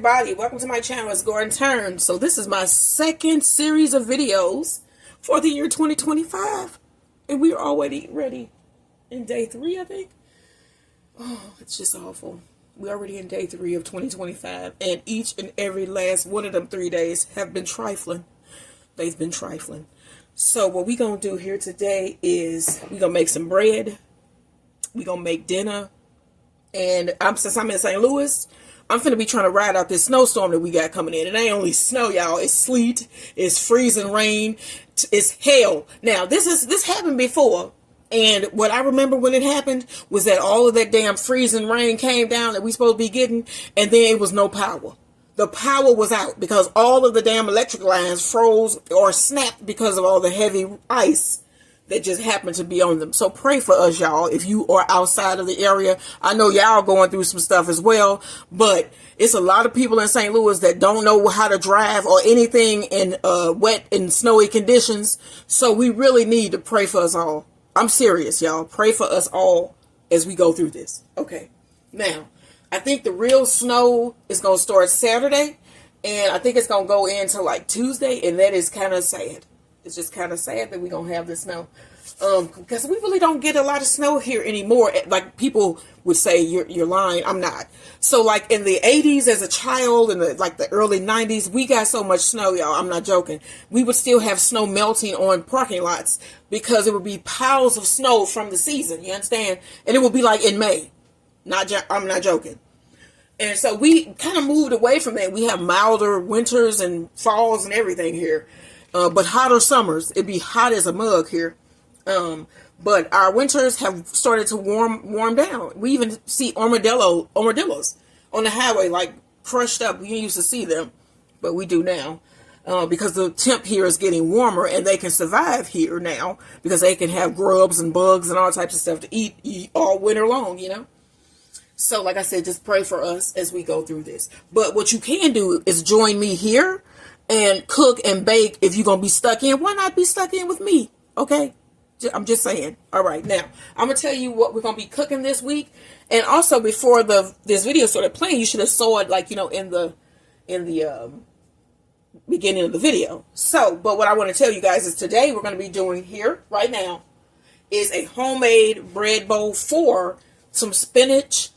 everybody, welcome to my channel. It's Gordon Turns. So this is my second series of videos for the year 2025, and we are already ready in day 3, I think. Oh, it's just awful. We're already in day 3 of 2025, and each and every last one of them 3 days have been trifling. They've been trifling. So what we're gonna do here today is we're gonna make some bread, we're gonna make dinner, and since I'm in St. Louis, I'm finna be trying to ride out this snowstorm that we got coming in. It ain't only snow, y'all. It's sleet. It's freezing rain. It's hail. Now, this happened before. And what I remember when it happened was that all of that damn freezing rain came down that we supposed to be getting. And then it was no power. The power was out because all of the damn electric lines froze or snapped because of all the heavy ice that just happened to be on them. So pray for us, y'all, if you are outside of the area. I know y'all going through some stuff as well, but it's a lot of people in St. Louis that don't know how to drive or anything in wet and snowy conditions. So we really need to pray for us all. I'm serious, y'all. Pray for us all as we go through this. Okay. Now, I think the real snow is going to start Saturday, and I think it's going to go into like Tuesday, and that is kind of sad. It's just kind of sad that we're going to have this snow. Because we really don't get a lot of snow here anymore. Like people would say, you're lying. I'm not. So like in the 80s as a child, in the early 90s, we got so much snow, y'all. I'm not joking. We would still have snow melting on parking lots because it would be piles of snow from the season. You understand? And it would be like in May. I'm not joking. And so we kind of moved away from that. We have milder winters and falls and everything here. But hotter summers. It'd be hot as a mug here. But our winters have started to warm down. We even see armadillos on the highway, like crushed up. We used to see them, but we do now. Because the temp here is getting warmer and they can survive here now because they can have grubs and bugs and all types of stuff to eat all winter long, you know? So like I said, just pray for us as we go through this. But what you can do is join me here and cook and bake. If you're going to be stuck in, why not be stuck in with me? Okay. I'm just saying. All right. Now I'm going to tell you what we're going to be cooking this week. And also before this video started playing, you should have saw it like, you know, in the beginning of the video. So, but what I want to tell you guys is today we're going to be doing here right now is a homemade bread bowl for some spinach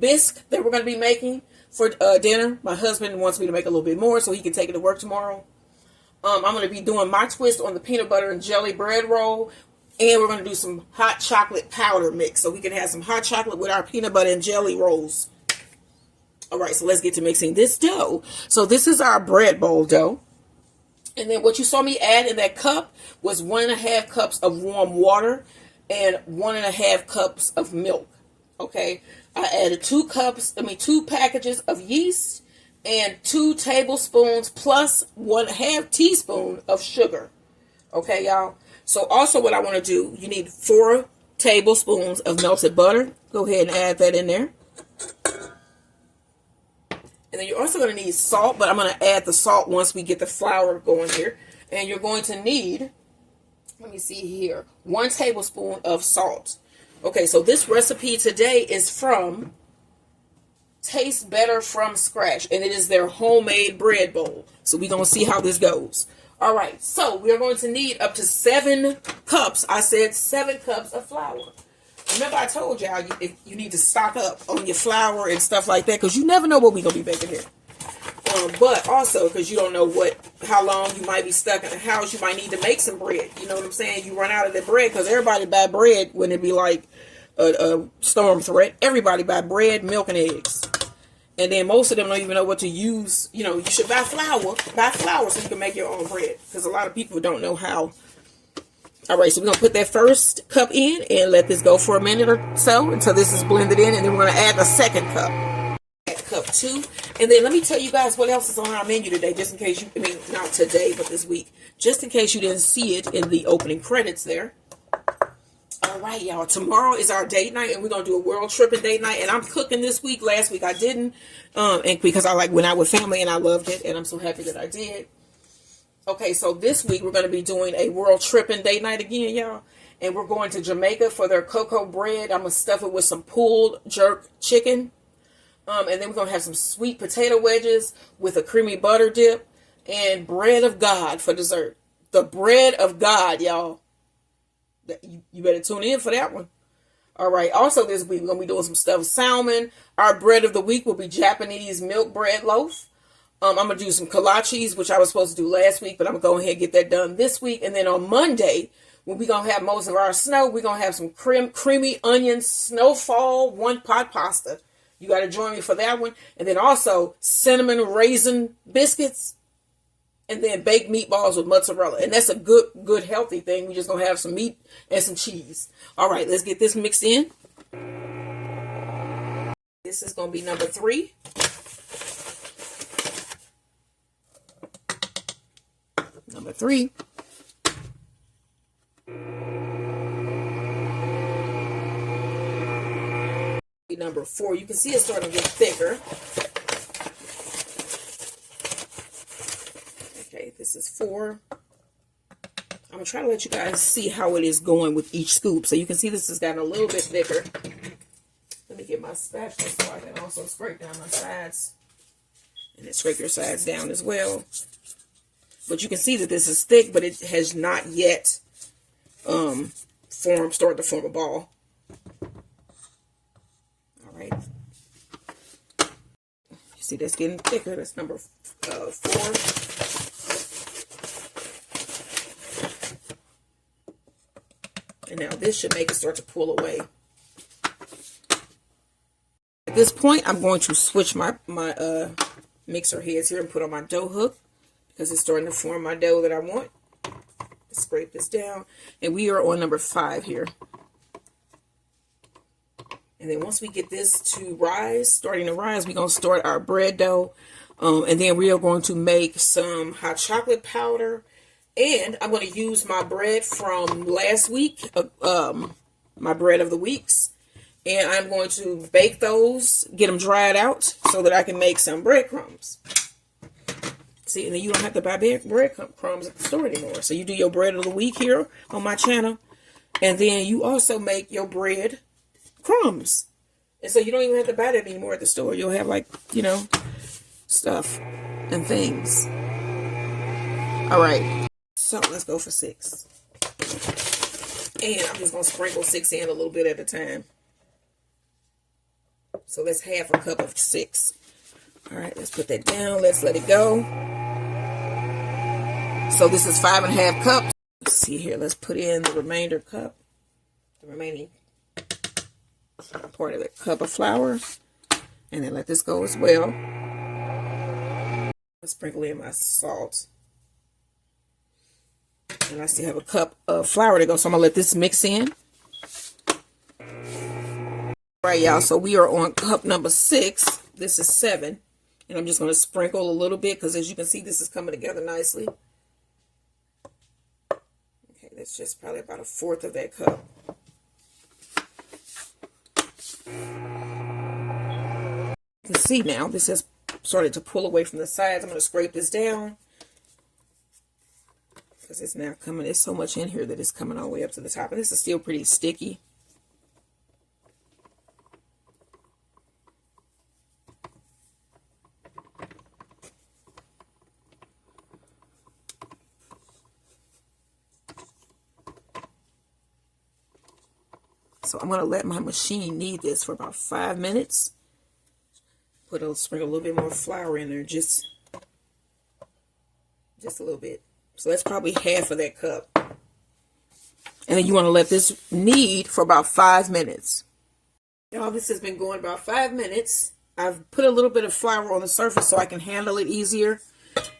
bisque that we're going to be making for dinner. My husband wants me to make a little bit more so he can take it to work tomorrow. I'm going to be doing my twist on the peanut butter and jelly bread roll. And we're going to do some hot chocolate powder mix. So we can have some hot chocolate with our peanut butter and jelly rolls. All right, so let's get to mixing this dough. So this is our bread bowl dough. And then what you saw me add in that cup was 1.5 cups of warm water and 1.5 cups of milk. Okay, I added 2 packages of yeast and 2 tablespoons plus 1/2 teaspoon of sugar. Okay, y'all. So also what I want to do, you need 4 tablespoons of melted butter. Go ahead and add that in there. And then you're also going to need salt, but I'm going to add the salt once we get the flour going here. And you're going to need, let me see here, 1 tablespoon of salt. Okay, so this recipe today is from Taste Better from Scratch, and it is their homemade bread bowl. So we're going to see how this goes. All right, so we're going to need up to 7 cups. I said 7 cups of flour. Remember I told y'all you need to stock up on your flour and stuff like that because you never know what we're going to be baking here. But also because you don't know how long you might be stuck in the house. You might need to make some bread. You know what I'm saying? You run out of the bread because everybody buy bread when it be like a storm threat. Everybody buy bread, milk, and eggs. And then most of them don't even know what to use. You know, you should buy flour. Buy flour so you can make your own bread. Because a lot of people don't know how. All right, so we're going to put that first cup in and let this go for a minute or so until this is blended in. And then we're going to add the second cup. Add cup 2. And then let me tell you guys what else is on our menu today. Just in case not today, but this week. Just in case you didn't see it in the opening credits there. All right, y'all. Tomorrow is our date night, and we're going to do a world tripping date night. And I'm cooking this week. Last week I didn't. And because I went out with family, and I loved it. And I'm so happy that I did. Okay, so this week we're going to be doing a world tripping date night again, y'all. And we're going to Jamaica for their cocoa bread. I'm going to stuff it with some pulled jerk chicken. And then we're going to have some sweet potato wedges with a creamy butter dip and bread of God for dessert. The bread of God, y'all. You better tune in for that one. All right. Also this week, we're going to be doing some stuffed salmon. Our bread of the week will be Japanese milk bread loaf. I'm going to do some kolaches, which I was supposed to do last week, but I'm going to go ahead and get that done this week. And then on Monday, when we're going to have most of our snow, we're going to have some creamy onion snowfall one-pot pasta. You got to join me for that one. And then also cinnamon raisin biscuits. And then baked meatballs with mozzarella. And that's a good healthy thing. We're just going to have some meat and some cheese. All right, let's get this mixed in. This is going to be number 3. Number 3. Number 4. You can see it's starting to get thicker. Okay, this is 4. I'm going to try to let you guys see how it is going with each scoop. So you can see this has gotten a little bit thicker. Let me get my spatula so I can also scrape down my sides. And then scrape your sides down as well. But you can see that this is thick, but it has not yet started to form a ball. All right. You see that's getting thicker. That's number 4. And now this should make it start to pull away. At this point, I'm going to switch my mixer heads here and put on my dough hook because it's starting to form my dough that I want. Scrape this down. And we are on number 5 here. And then once we get this to rise, starting to rise, we're going to start our bread dough. And then we are going to make some hot chocolate powder. And I'm going to use my bread from last week, my bread of the weeks. And I'm going to bake those, get them dried out so that I can make some breadcrumbs. See, and then you don't have to buy breadcrumbs at the store anymore. So you do your bread of the week here on my channel. And then you also make your bread crumbs. And so you don't even have to buy that anymore at the store. You'll have like, stuff and things. All right. So let's go for 6. And I'm just going to sprinkle 6 in a little bit at a time. So that's half a cup of 6. All right, let's put that down. Let's let it go. So this is 5.5 cups. Let's see here. Let's put in the remaining part of the cup of flour. And then let this go as well. Let's sprinkle in my salt. And I still have a cup of flour to go, so I'm going to let this mix in. All right, y'all, so we are on cup number 6. This is 7. And I'm just going to sprinkle a little bit because as you can see, this is coming together nicely. Okay, that's just probably about 1/4 of that cup. You can see now, this has started to pull away from the sides. I'm going to scrape this down. Because it's now coming, there's so much in here that it's coming all the way up to the top. And this is still pretty sticky. So I'm going to let my machine knead this for about 5 minutes. Sprinkle a little bit more flour in there, just a little bit. So that's probably half of that cup. And then you want to let this knead for about 5 minutes. Y'all, this has been going about 5 minutes. I've put a little bit of flour on the surface so I can handle it easier.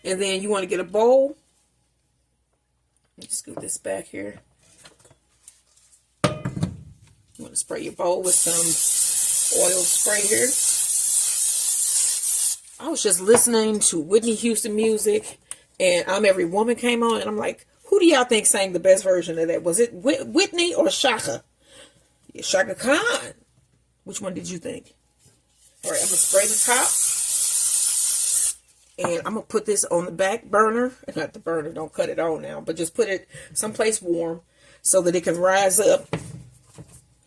And then you want to get a bowl. Let me scoot this back here. You want to spray your bowl with some oil spray here. I was just listening to Whitney Houston music. And I'm Every Woman came on, and I'm like, who do y'all think sang the best version of that? Was it Whitney or Shaka? Yeah, Shaka Khan. Which one did you think? All right, I'm going to spray the top. And I'm going to put this on the back burner. Not the burner, don't cut it on now. But just put it someplace warm so that it can rise up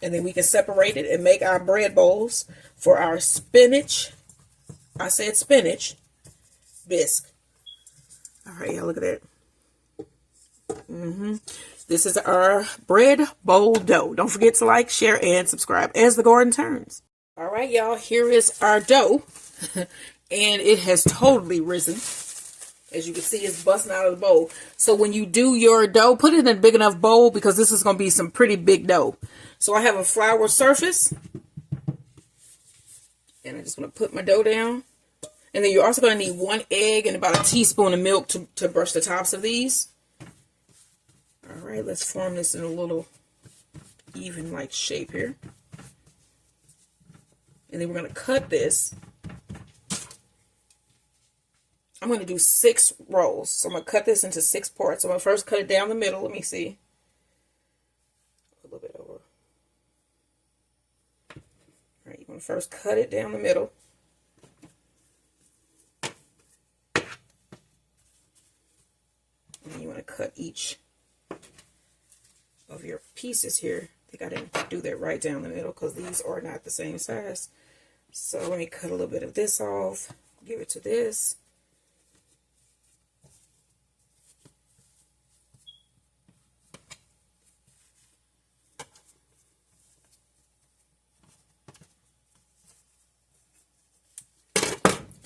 And then we can separate it and make our bread bowls for our spinach. I said spinach bisque. All right, y'all, look at that. This is our bread bowl dough. Don't forget to like, share, and subscribe as the garden turns. All right, y'all, here is our dough. And it has totally risen. As you can see, it's busting out of the bowl. So when you do your dough, put it in a big enough bowl because this is going to be some pretty big dough. So I have a flour surface. And I just want to put my dough down. And then you're also going to need 1 egg and about a teaspoon of milk to brush the tops of these. All right, let's form this in a little even like shape here. And then we're going to cut this. I'm going to do 6 rolls. So I'm going to cut this into 6 parts. So I'm going to first cut it down the middle. Let me see. A little bit over. All right, you want to first cut it down the middle. And then you want to cut each of your pieces here. I think I didn't do that right down the middle because these are not the same size. So let me cut a little bit of this off. Give it to this.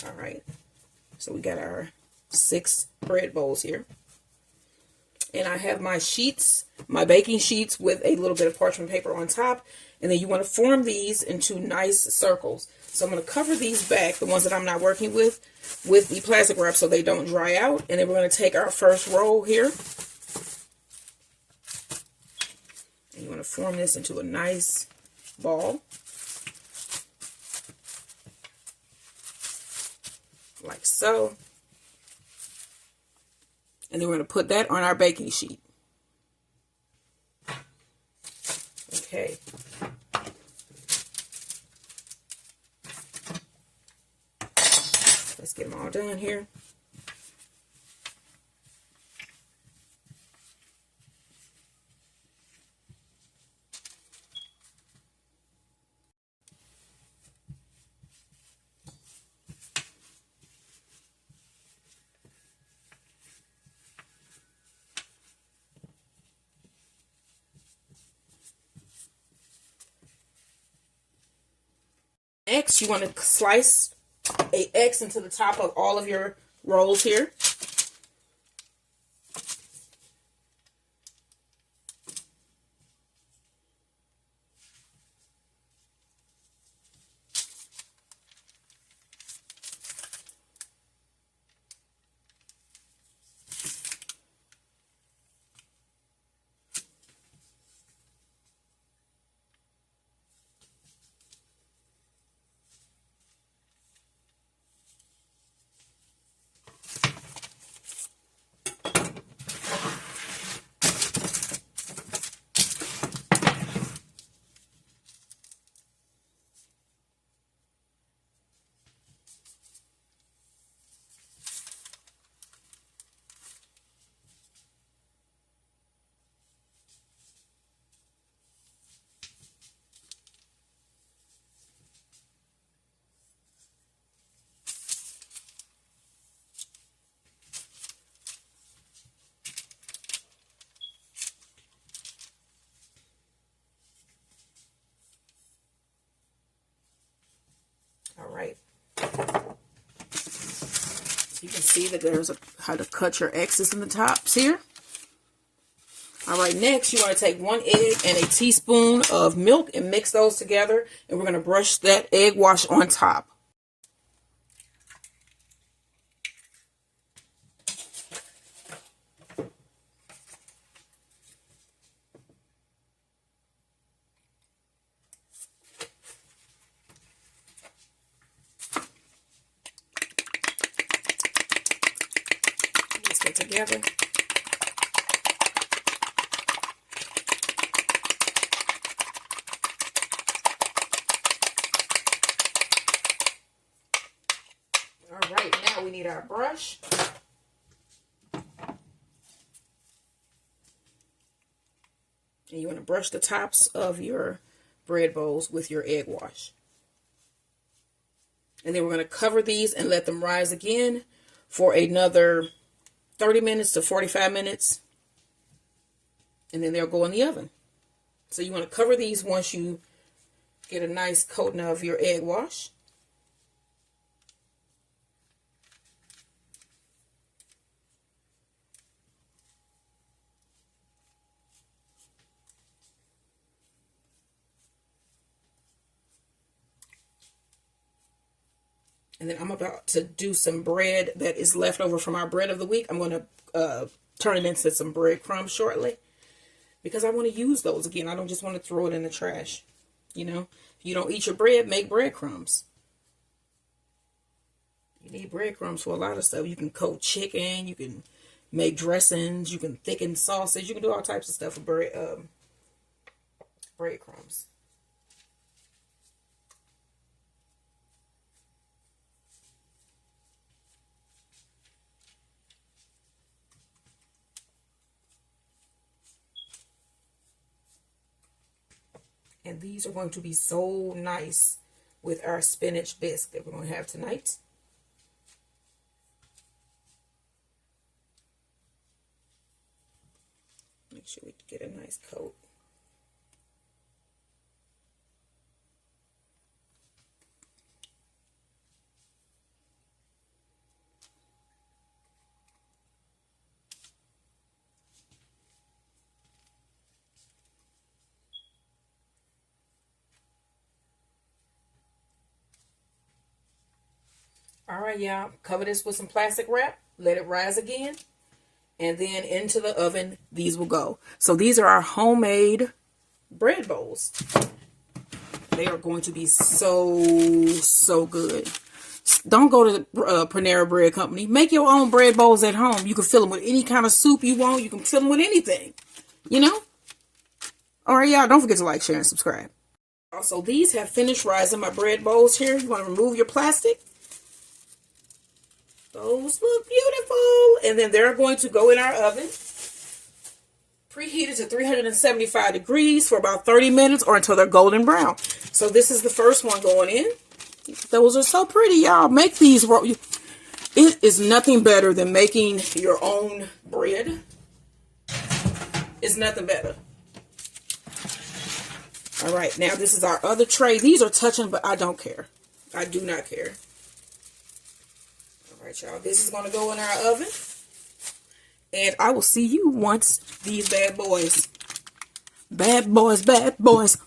All right, so we got our 6 bread bowls here. And I have my sheets, my baking sheets with a little bit of parchment paper on top. And then you want to form these into nice circles. So I'm going to cover these back, the ones that I'm not working with the plastic wrap so they don't dry out. And then we're going to take our first roll here. And you want to form this into a nice ball. Like so. And then we're going to put that on our baking sheet. Okay. Let's get them all done here. Next, you want to slice a X into the top of all of your rolls here. All right. You can see that there's how to cut your X's in the tops here. All right, next you want to take 1 egg and a teaspoon of milk and mix those together. And we're going to brush that egg wash on top. Mix it together. All right, now we need our brush. And you want to brush the tops of your bread bowls with your egg wash. And then we're going to cover these and let them rise again for another 30 minutes to 45 minutes. And then they'll go in the oven. So you want to cover these once you get a nice coating of your egg wash. And then I'm about to do some bread that is left over from our bread of the week. I'm going to turn it into some breadcrumbs shortly, because I want to use those again. I don't just want to throw it in the trash. You know, if you don't eat your bread, make breadcrumbs. You need breadcrumbs for a lot of stuff. You can coat chicken. You can make dressings. You can thicken sausage. You can do all types of stuff with breadcrumbs. And these are going to be so nice with our spinach bisque that we're going to have tonight. Make sure we get a nice coat. All right, y'all, cover this with some plastic wrap, let it rise again, and then into the oven these will go. So these are our homemade bread bowls. They are going to be so good. Don't go to the Panera Bread Company. Make your own bread bowls at home. You can fill them with any kind of soup you want. You can fill them with anything, you know? All right, y'all, don't forget to like, share, and subscribe. Also, these have finished rising, my bread bowls here. You want to remove your plastic. Those look beautiful. And then they're going to go in our oven. Preheated to 375 degrees for about 30 minutes or until they're golden brown. So this is the first one going in. Those are so pretty, y'all. Make these. It is nothing better than making your own bread. It's nothing better. All right, now this is our other tray. These are touching, but I don't care. I do not care. All right, y'all, this is going to go in our oven. And I will see you once these bad boys,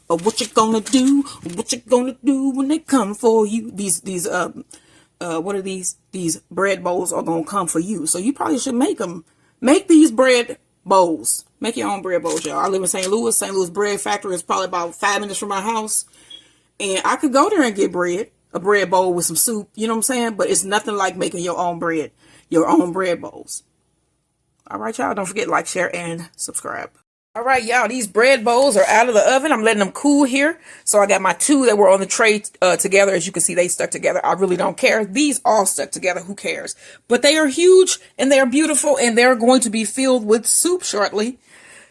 oh, what you gonna do? What you gonna do when they come for you? What are these? These bread bowls are gonna come for you. So you probably should make them. Make these bread bowls. Make your own bread bowls, y'all. I live in St. Louis. St. Louis Bread Factory is probably about 5 minutes from my house. And I could go there and get bread. A bread bowl with some soup, you know what I'm saying? But it's nothing like making your own bread bowls. All right, y'all, don't forget to like, share, and subscribe. All right, y'all, these bread bowls are out of the oven. I'm letting them cool here. So I got my two that were on the tray together. As you can see, they stuck together. I really don't care. These all stuck together. Who cares? But they are huge, and they're beautiful, and they're going to be filled with soup shortly.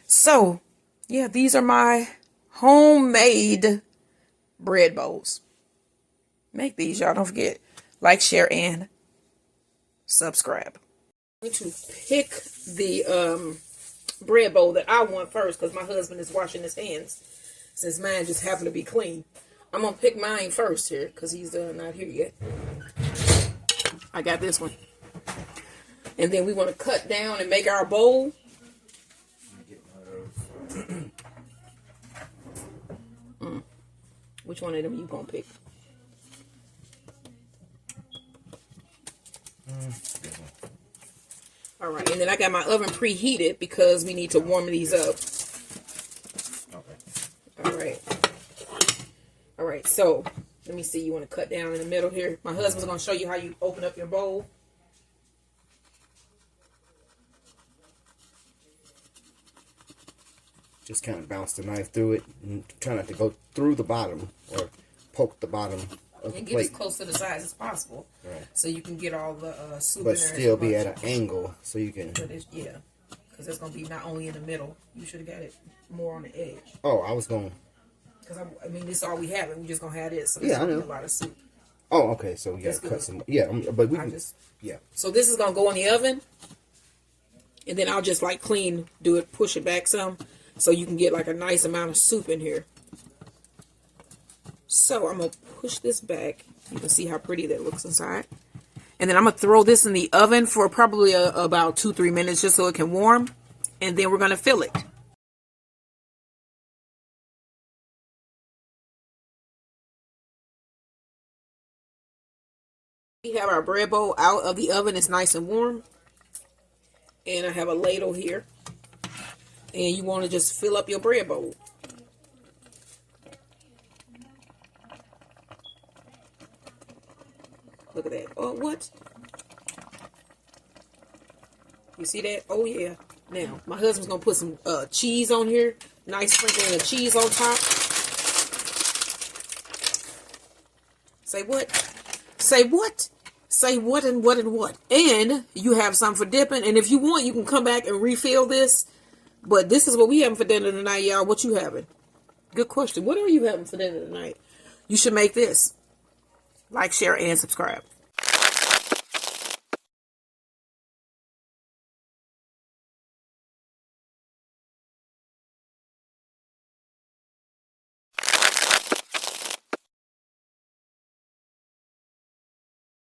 So, yeah, these are my homemade bread bowls. Make these, y'all. Don't forget, like, share, and subscribe. I'm going to pick the bread bowl that I want first because my husband is washing his hands since mine just happened to be clean. I'm going to pick mine first here because he's not here yet. I got this one. And then we want to cut down and make our bowl. Which one of them you going to pick? All right, and then I got my oven preheated because we need to warm these up. Okay. All right, so let me see. You want to cut down in the middle here. My husband's going to show you how you open up your bowl. Just kind of bounce the knife through it and try not to go through the bottom or poke the bottom of the and plate. get as close to the sides as possible, right? So you can get all the soup but in there. But still be at an angle so you can. Yeah, because it's gonna be not only in the middle. You should have got it more on the edge. Oh, I was going. Because I mean, this is all we have, and we're just gonna have this. So Yeah, I know. A lot of soup. Oh, okay. So we gotta cut some. Yeah, but we can. Yeah. So this is gonna go in the oven, and then I'll just like push it back some, so you can get like a nice amount of soup in here. So I'm gonna push this back. You can see how pretty that looks inside. And then I'm gonna throw this in the oven for probably about 2-3 minutes, just so it can warm. And then we're gonna fill it. We have our bread bowl out of the oven. It's nice and warm. And I have a ladle here. And you want to just fill up your bread bowl. Look at that. Oh, what? You see that? Oh, yeah. Now, my husband's going to put some cheese on here. Nice sprinkling of cheese on top. Say what? Say what? Say what and what and what. And you have some for dipping. And if you want, you can come back and refill this. But this is what we having for dinner tonight, y'all. What you having? Good question. What are you having for dinner tonight? You should make this. Like, share, and subscribe.